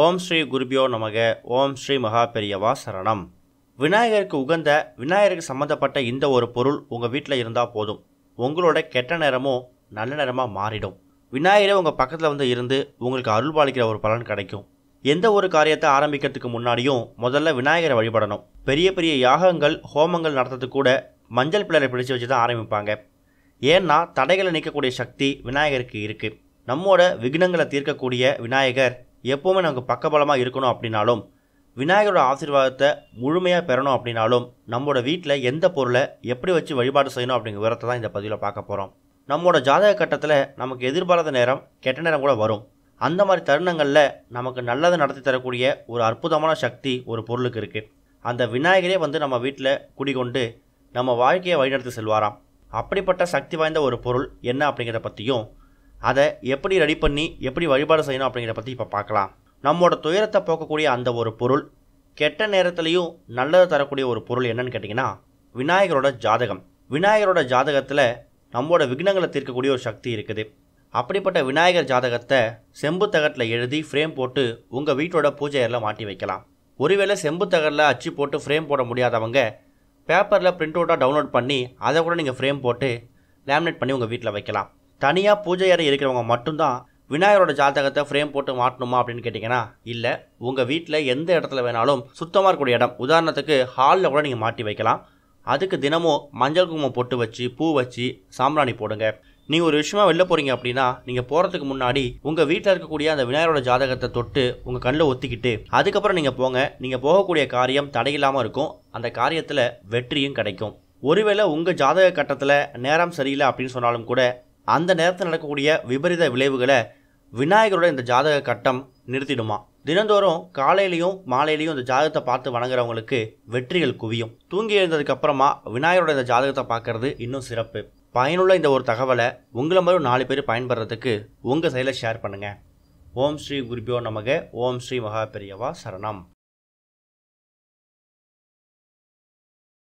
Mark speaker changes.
Speaker 1: ஓம் ஸ்ரீ குருபியோ நமக. ஓம் ஸ்ரீ மகா பெரியவா சரணம். விநாயகருக்கு உகந்த விநாயகருக்கு சம்மந்தப்பட்ட இந்த ஒரு பொருள் உங்கள் வீட்டில் இருந்தால் போதும். உங்களோட கெட்ட நேரமும் நல்ல நேரமாக மாறிடும். விநாயகரே உங்கள் பக்கத்தில் இருந்து உங்களுக்கு அருள் பாலிக்கிற ஒரு பலன் கிடைக்கும். எந்த ஒரு காரியத்தை ஆரம்பிக்கிறதுக்கு முன்னாடியும் முதல்ல விநாயகரை வழிபடணும். பெரிய பெரிய யாகங்கள் ஹோமங்கள் நடத்துறதுக்கு கூட மஞ்சள் பிள்ளரை பிடிச்சி வச்சு தான் ஆரம்பிப்பாங்க. ஏன்னா தடைகளை நீக்கக்கூடிய சக்தி விநாயகருக்கு இருக்குது. நம்மோட விக்னங்களை தீர்க்கக்கூடிய விநாயகர் எப்போவுமே நமக்கு பக்கபலமாக இருக்கணும் அப்படின்னாலும், விநாயகரோட ஆசீர்வாதத்தை முழுமையாக பெறணும் அப்படின்னாலும், நம்மளோட வீட்டில் எந்த பொருளை எப்படி வச்சு வழிபாடு செய்யணும் அப்படிங்கிற விவரத்தை தான் இந்த பதிவில் பார்க்க போகிறோம். நம்மளோட ஜாதக கட்டத்தில் நமக்கு எதிர்பாராத நேரம் கெட்ட நேரம் கூட வரும். அந்த மாதிரி தருணங்களில் நமக்கு நல்லதை நடத்தி தரக்கூடிய ஒரு அற்புதமான சக்தி ஒரு பொருளுக்கு இருக்குது. அந்த விநாயகரே நம்ம வீட்டில் குடிகொண்டு நம்ம வாழ்க்கையை வழிநடத்தி செல்வாராம். அப்படிப்பட்ட சக்தி வாய்ந்த ஒரு பொருள் என்ன அப்படிங்கிறத பற்றியும், அதை எப்படி ரெடி பண்ணி எப்படி வழிபாடு செய்யணும் அப்படிங்கிறத பற்றி இப்போ பார்க்கலாம். நம்மளோட துயரத்தை போக்கக்கூடிய அந்த ஒரு பொருள், கெட்ட நேரத்துலையும் நல்லதை தரக்கூடிய ஒரு பொருள் என்னன்னு கேட்டிங்கன்னா விநாயகரோட ஜாதகம். விநாயகரோட ஜாதகத்தில் நம்மளோட விக்னங்களை தீர்க்கக்கூடிய ஒரு சக்தி இருக்குது. அப்படிப்பட்ட விநாயகர் ஜாதகத்தை செம்பு தகட்டில் எழுதி ஃப்ரேம் போட்டு உங்கள் வீட்டோட பூஜை அறையில் மாட்டி வைக்கலாம். ஒருவேளை செம்பு தகட்டில் அச்சு போட்டு ஃப்ரேம் போட முடியாதவங்க பேப்பரில் பிரிண்ட் அவுட்டாக டவுன்லோட் பண்ணி அதை கூட நீங்கள் ஃப்ரேம் போட்டு லேமினேட் பண்ணி உங்கள் வீட்டில் வைக்கலாம். தனியாக பூஜை அறை இருக்கிறவங்க மட்டும்தான் விநாயகரோட ஜாதகத்தை ஃப்ரேம் போட்டு மாட்டணுமா அப்படின்னு கேட்டிங்கன்னா இல்லை. உங்கள் வீட்டில் எந்த இடத்துல வேணாலும் சுத்தமாக இருக்கக்கூடிய இடம், உதாரணத்துக்கு ஹாலில் கூட நீங்கள் மாட்டி வைக்கலாம். அதுக்கு தினமும் மஞ்சள் குங்குமம் பொட்டு வச்சு பூ வச்சு சாம்பிராணி போடுங்க. நீங்கள் ஒரு விஷயமா வெளில போகிறீங்க அப்படின்னா நீங்கள் போகிறதுக்கு முன்னாடி உங்கள் வீட்டில் இருக்கக்கூடிய அந்த விநாயகரோட ஜாதகத்தை தொட்டு உங்கள் கண்ணில் ஒத்திக்கிட்டு அதுக்கப்புறம் நீங்கள் போங்க. நீங்கள் போகக்கூடிய காரியம் தடையில்லாமல் இருக்கும். அந்த காரியத்தில் வெற்றியும் கிடைக்கும். ஒருவேளை உங்கள் ஜாதக கட்டத்தில் நேரம் சரியில்லை அப்படின்னு சொன்னாலும் கூட அந்த நேரத்தில் நடக்கக்கூடிய விபரீத விளைவுகளை விநாயகரோட இந்த ஜாதக கட்டம் நிறுத்திடுமா. தினந்தோறும் காலையிலையும் மாலையிலையும் இந்த ஜாதகத்தை பார்த்து வணங்குறவங்களுக்கு வெற்றிகள் குவியும். தூங்கி எழுந்ததுக்கு அப்புறமா விநாயகரோட இந்த ஜாதகத்தை பார்க்கறது இன்னும் சிறப்பு. பயனுள்ள இந்த ஒரு தகவலை உங்களை மாதிரி 4 பேர் பயன்படுறதுக்கு உங்கள் செயலை ஷேர் பண்ணுங்கள். ஓம் ஸ்ரீ குருபியோ நமக. ஓம் ஸ்ரீ மகா பெரியவா சரணம்.